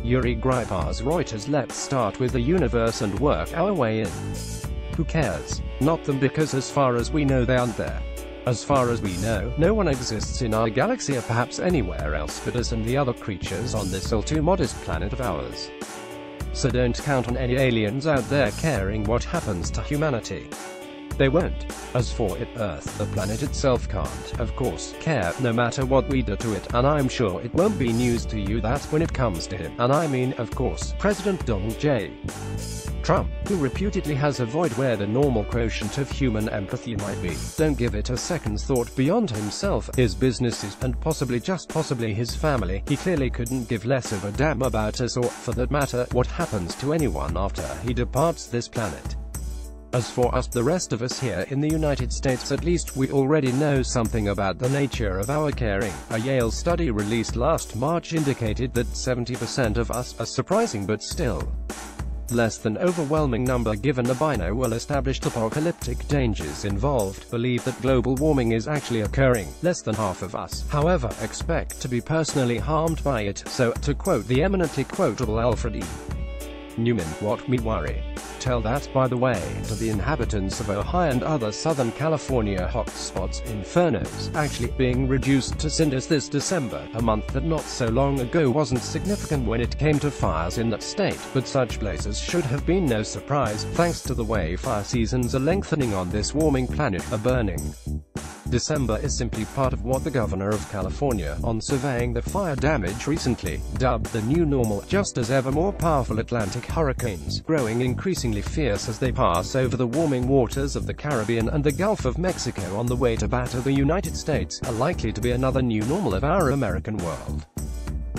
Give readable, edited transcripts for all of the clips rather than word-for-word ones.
Yuri Gripas Reuters. Let's start with the universe and work our way in. Who cares? Not them, because as far as we know they aren't there. As far as we know, no one exists in our galaxy or perhaps anywhere else but us and the other creatures on this all too modest planet of ours. So don't count on any aliens out there caring what happens to humanity. They won't. As for Earth, the planet itself can't, of course, care, no matter what we do to it, and I'm sure it won't be news to you that when it comes to him, and I mean, of course, President Donald J. Trump, who reputedly has a void where the normal quotient of human empathy might be, don't give it a second's thought. Beyond himself, his businesses, and possibly, just possibly, his family, he clearly couldn't give less of a damn about us, or, for that matter, what happens to anyone after he departs this planet. As for us, the rest of us here in the United States, at least we already know something about the nature of our caring. A Yale study released last March indicated that 70% of us, a surprising but still less than overwhelming number given the by now well-established apocalyptic dangers involved, believe that global warming is actually occurring. Less than half of us, however, expect to be personally harmed by it. So, to quote the eminently quotable Alfred E. Newman, what me worry. Tell that, by the way, to the inhabitants of Ohio and other Southern California hotspots. Infernos actually being reduced to cinders this December, a month that not so long ago wasn't significant when it came to fires in that state, but such blazes should have been no surprise, thanks to the way fire seasons are lengthening on this warming planet. A burning December is simply part of what the governor of California, on surveying the fire damage recently, dubbed the new normal, just as ever more powerful Atlantic hurricanes, growing increasingly fierce as they pass over the warming waters of the Caribbean and the Gulf of Mexico on the way to batter the United States, are likely to be another new normal of our American world.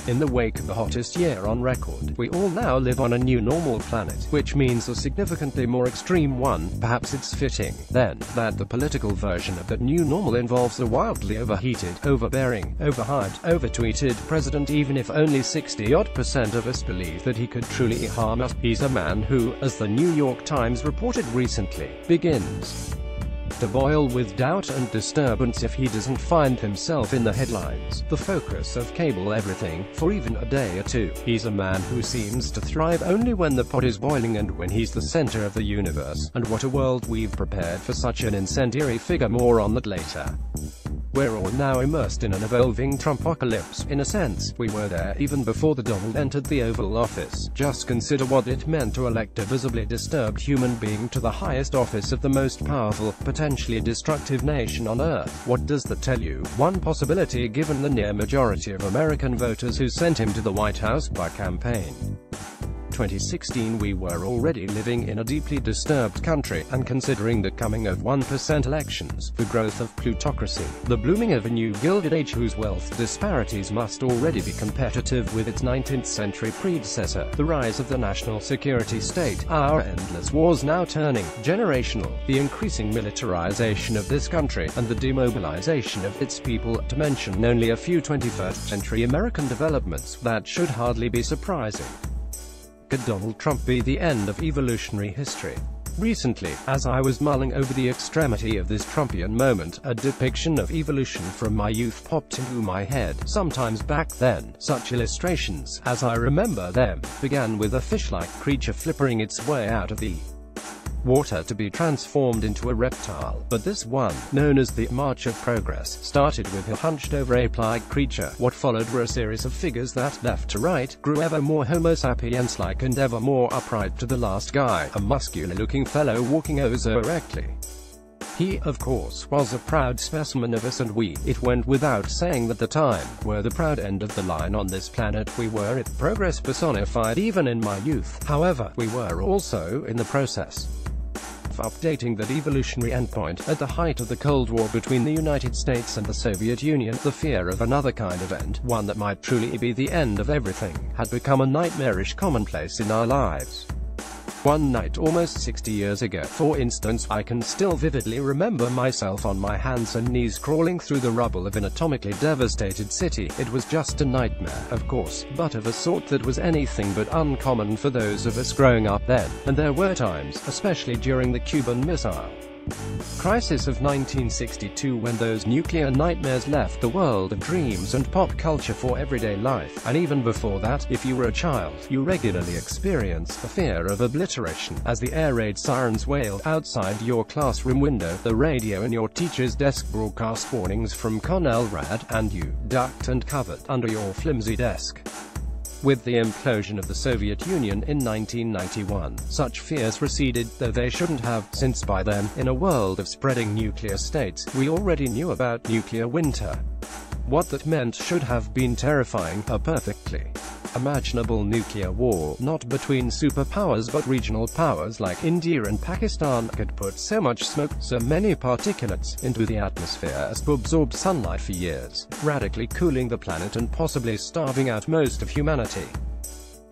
In the wake of the hottest year on record, we all now live on a new normal planet, which means a significantly more extreme one. Perhaps it's fitting, then, that the political version of that new normal involves a wildly overheated, overbearing, overhyped, overtweeted president. Even if only 60-odd% of us believe that he could truly harm us, he's a man who, as the New York Times reported recently, begins to boil with doubt and disturbance if he doesn't find himself in the headlines, the focus of cable everything, for even a day or two. He's a man who seems to thrive only when the pot is boiling and when he's the center of the universe. And what a world we've prepared for such an incendiary figure. More on that later. We're all now immersed in an evolving Trumpocalypse. In a sense, we were there even before the Donald entered the Oval Office. Just consider what it meant to elect a visibly disturbed human being to the highest office of the most powerful, potentially destructive nation on Earth. What does that tell you? One possibility, given the near majority of American voters who sent him to the White House by campaign. 2016, we were already living in a deeply disturbed country, and considering the coming of 1% elections, the growth of plutocracy, the blooming of a new gilded age whose wealth disparities must already be competitive with its 19th century predecessor, the rise of the national security state, our endless wars now turning generational, the increasing militarization of this country, and the demobilization of its people, to mention only a few 21st century American developments that should hardly be surprising. Could Donald Trump be the end of evolutionary history? Recently, as I was mulling over the extremity of this Trumpian moment, a depiction of evolution from my youth popped into my head. Sometimes back then, such illustrations, as I remember them, began with a fish-like creature flippering its way out of the water to be transformed into a reptile, but this one, known as the March of Progress, started with a hunched-over ape-like creature. What followed were a series of figures that, left to right, grew ever more Homo sapiens-like and ever more upright, to the last guy, a muscular-looking fellow walking oh so erectly. He, of course, was a proud specimen of us, and we, it went without saying at the time, were the proud end of the line on this planet. We were it, progress personified even in my youth. However, we were also in the process of updating that evolutionary endpoint. At the height of the Cold War between the United States and the Soviet Union, the fear of another kind of end, one that might truly be the end of everything, had become a nightmarish commonplace in our lives. One night almost 60 years ago, for instance, I can still vividly remember myself on my hands and knees crawling through the rubble of an atomically devastated city. It was just a nightmare, of course, but of a sort that was anything but uncommon for those of us growing up then. And there were times, especially during the Cuban Missile Crisis of 1962, when those nuclear nightmares left the world of dreams and pop culture for everyday life, and even before that, if you were a child, you regularly experienced the fear of obliteration, as the air raid sirens wailed outside your classroom window, the radio in your teacher's desk broadcast warnings from Conelrad, and you ducked and covered under your flimsy desk. With the implosion of the Soviet Union in 1991, such fears receded, though they shouldn't have, since by then, in a world of spreading nuclear states, we already knew about nuclear winter. What that meant should have been terrifying, a perfectly imaginable nuclear war, not between superpowers but regional powers like India and Pakistan, could put so much smoke, so many particulates, into the atmosphere as to absorb sunlight for years, radically cooling the planet and possibly starving out most of humanity.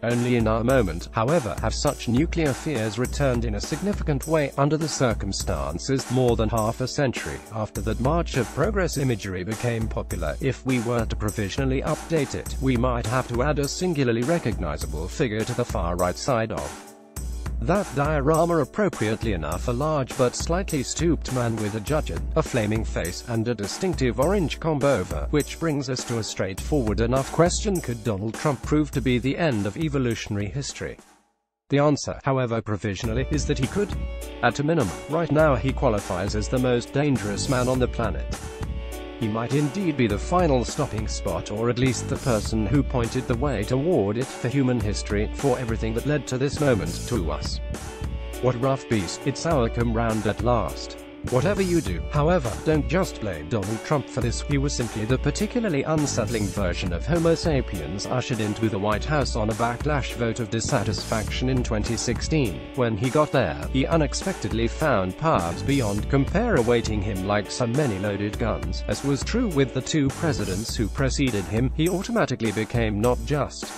Only in our moment, however, have such nuclear fears returned in a significant way, under the circumstances, more than half a century after that March of Progress imagery became popular. If we were to provisionally update it, we might have to add a singularly recognizable figure to the far right side of that diorama, appropriately enough a large but slightly stooped man with a judgeon, a flaming face, and a distinctive orange comb-over, which brings us to a straightforward enough question: could Donald Trump prove to be the end of evolutionary history? The answer, however provisionally, is that he could. At a minimum, right now he qualifies as the most dangerous man on the planet. He might indeed be the final stopping spot, or at least the person who pointed the way toward it, for human history, for everything that led to this moment, to us. What rough beast, it's our come round at last. Whatever you do, however, don't just blame Donald Trump for this. He was simply the particularly unsettling version of Homo sapiens ushered into the White House on a backlash vote of dissatisfaction in 2016. When he got there, he unexpectedly found powers beyond compare awaiting him like so many loaded guns. As was true with the two presidents who preceded him, he automatically became not just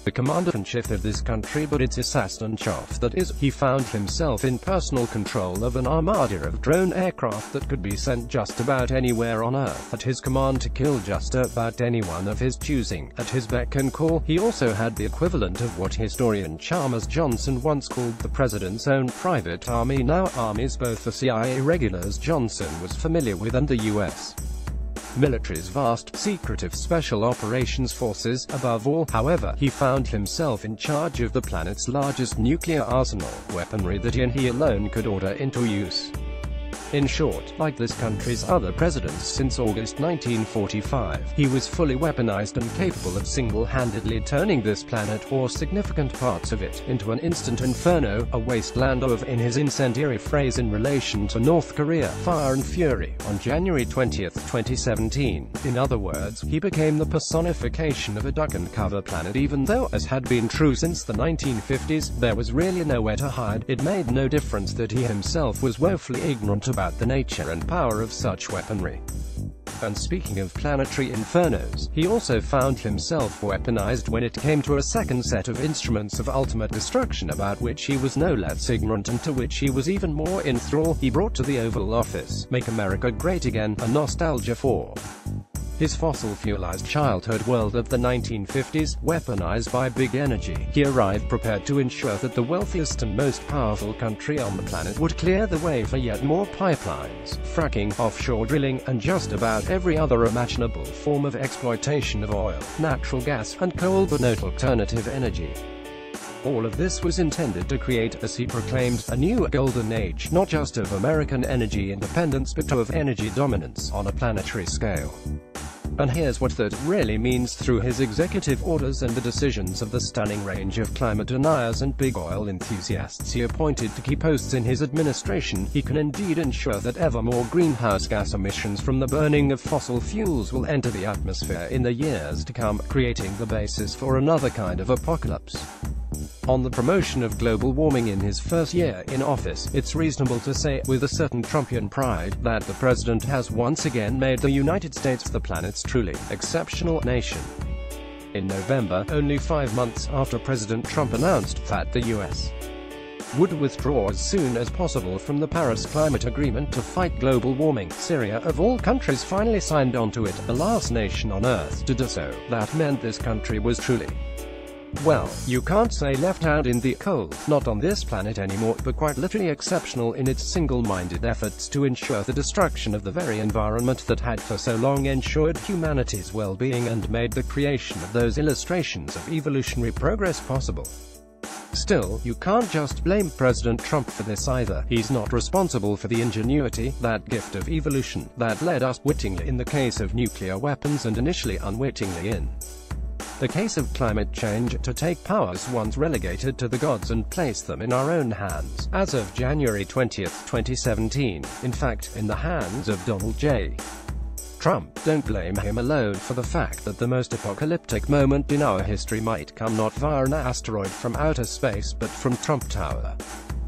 the commander-in-chief of this country, but its assassin-chief, that is, he found himself in personal control of an armada of drone aircraft that could be sent just about anywhere on Earth at his command to kill just about anyone of his choosing. At his beck and call, he also had the equivalent of what historian Chalmers Johnson once called the president's own private army. Now armies, both the CIA regulars Johnson was familiar with and the U.S. military's vast, secretive special operations forces. Above all, however, he found himself in charge of the planet's largest nuclear arsenal, weaponry that he alone could order into use. In short, like this country's other presidents since August 1945, he was fully weaponized and capable of single-handedly turning this planet, or significant parts of it, into an instant inferno, a wasteland of, in his incendiary phrase in relation to North Korea, fire and fury, on January 20, 2017. In other words, he became the personification of a duck-and-cover planet, even though, as had been true since the 1950s, there was really nowhere to hide. It made no difference that he himself was woefully ignorant about the nature and power of such weaponry. And speaking of planetary infernos, he also found himself weaponized when it came to a second set of instruments of ultimate destruction about which he was no less ignorant, and to which he was even more in thrall. He brought to the Oval Office, "Make America Great Again," a nostalgia for his fossil-fuelized childhood world of the 1950s, weaponized by big energy. He arrived prepared to ensure that the wealthiest and most powerful country on the planet would clear the way for yet more pipelines, fracking, offshore drilling, and just about every other imaginable form of exploitation of oil, natural gas, and coal, but no alternative energy. All of this was intended to create, as he proclaimed, a new golden age, not just of American energy independence but of energy dominance on a planetary scale. And here's what that really means through his executive orders and the decisions of the stunning range of climate deniers and big oil enthusiasts he appointed to key posts in his administration. He can indeed ensure that ever more greenhouse gas emissions from the burning of fossil fuels will enter the atmosphere in the years to come, creating the basis for another kind of apocalypse. On the promotion of global warming in his first year in office, it's reasonable to say, with a certain Trumpian pride, that the president has once again made the United States the planet's truly exceptional nation. In November, only 5 months after President Trump announced that the U.S. would withdraw as soon as possible from the Paris Climate Agreement to fight global warming, Syria, of all countries, finally signed onto it, the last nation on Earth to do so. That meant this country was truly Well, you can't say left out in the cold, not on this planet anymore, but quite literally exceptional in its single-minded efforts to ensure the destruction of the very environment that had for so long ensured humanity's well-being and made the creation of those illustrations of evolutionary progress possible. Still, you can't just blame President Trump for this either. He's not responsible for the ingenuity, that gift of evolution, that led us, wittingly in the case of nuclear weapons and initially unwittingly in the case of climate change, to take powers once relegated to the gods and place them in our own hands. As of January 20, 2017, in fact, in the hands of Donald J. Trump. Don't blame him alone for the fact that the most apocalyptic moment in our history might come not via an asteroid from outer space but from Trump Tower.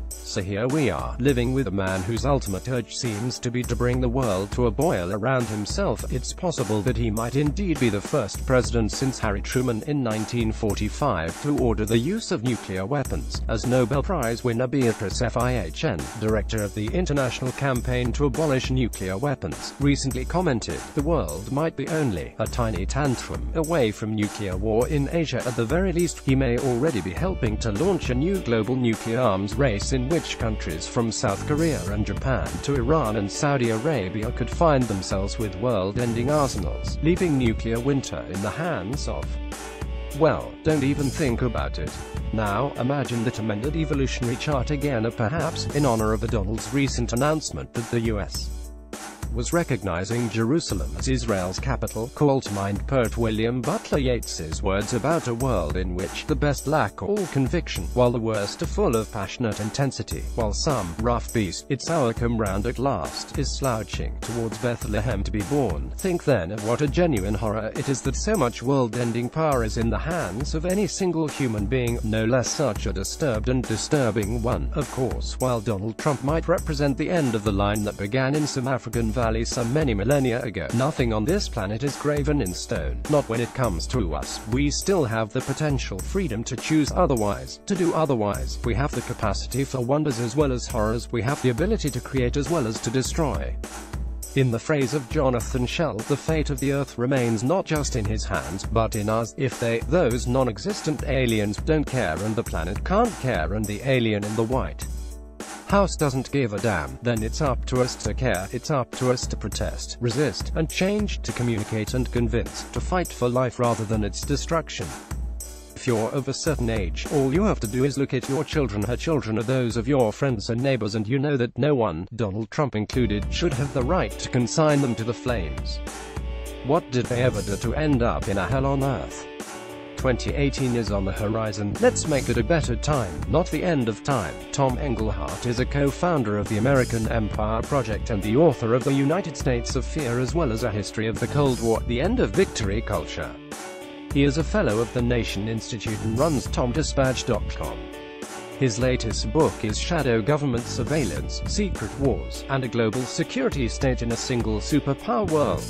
So here we are, living with a man whose ultimate urge seems to be to bring the world to a boil around himself. It's possible that he might indeed be the first president since Harry Truman in 1945 to order the use of nuclear weapons, as Nobel Prize winner Beatrice Fihn, director of the International Campaign to Abolish Nuclear Weapons, recently commented, "The world might be only a tiny tantrum away from nuclear war in Asia. At the very least, he may already be helping to launch a new global nuclear arms race in which countries from South Korea and Japan to Iran and Saudi Arabia could find themselves with world-ending arsenals, leaving nuclear winter in the hands of..." Well, don't even think about it. Now, imagine that amended evolutionary chart again, perhaps, in honor of Donald's recent announcement that the U.S. was recognizing Jerusalem as Israel's capital. Call to mind poet William Butler Yeats's words about a world in which the best lack all conviction, while the worst are full of passionate intensity, while some rough beast, it's our come round at last, is slouching towards Bethlehem to be born. Think then of what a genuine horror it is that so much world-ending power is in the hands of any single human being, no less such a disturbed and disturbing one. Of course, while Donald Trump might represent the end of the line that began in some African valley some many millennia ago, nothing on this planet is graven in stone. Not when it comes to us. We still have the potential freedom to choose otherwise, to do otherwise. We have the capacity for wonders as well as horrors. We have the ability to create as well as to destroy. In the phrase of Jonathan Shell, the fate of the Earth remains not just in his hands, but in ours. If they, those non-existent aliens, don't care and the planet can't care and the alien in the White House doesn't give a damn, then it's up to us to care, it's up to us to protest, resist, and change, to communicate and convince, to fight for life rather than its destruction. If you're of a certain age, all you have to do is look at your children. Her children are those of your friends and neighbors, and you know that no one, Donald Trump included, should have the right to consign them to the flames. What did they ever do to end up in a hell on earth? 2018 is on the horizon. Let's make it a better time, not the end of time. Tom Engelhardt is a co-founder of the American Empire Project and the author of The United States of Fear, as well as A History of the Cold War, The End of Victory Culture. He is a fellow of the Nation Institute and runs TomDispatch.com. His latest book is Shadow Government Surveillance, Secret Wars, and a Global Security State in a Single Superpower World.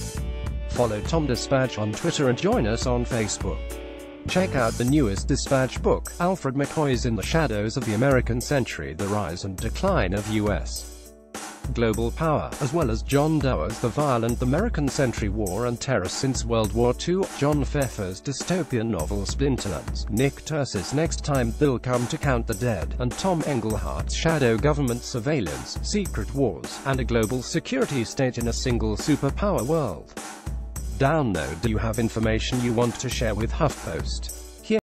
Follow Tom Dispatch on Twitter and join us on Facebook. Check out the newest Dispatch book, Alfred McCoy's In the Shadows of the American Century, The Rise and Decline of U.S. Global Power, as well as John Doerr's The Violent American Century, War and Terror Since World War II, John Pfeffer's dystopian novel Splinterlands, Nick Turse's Next Time They'll Come to Count the Dead, and Tom Engelhardt's Shadow Government Surveillance, Secret Wars, and a Global Security State in a Single Superpower World. Download. Do you have information you want to share with HuffPost?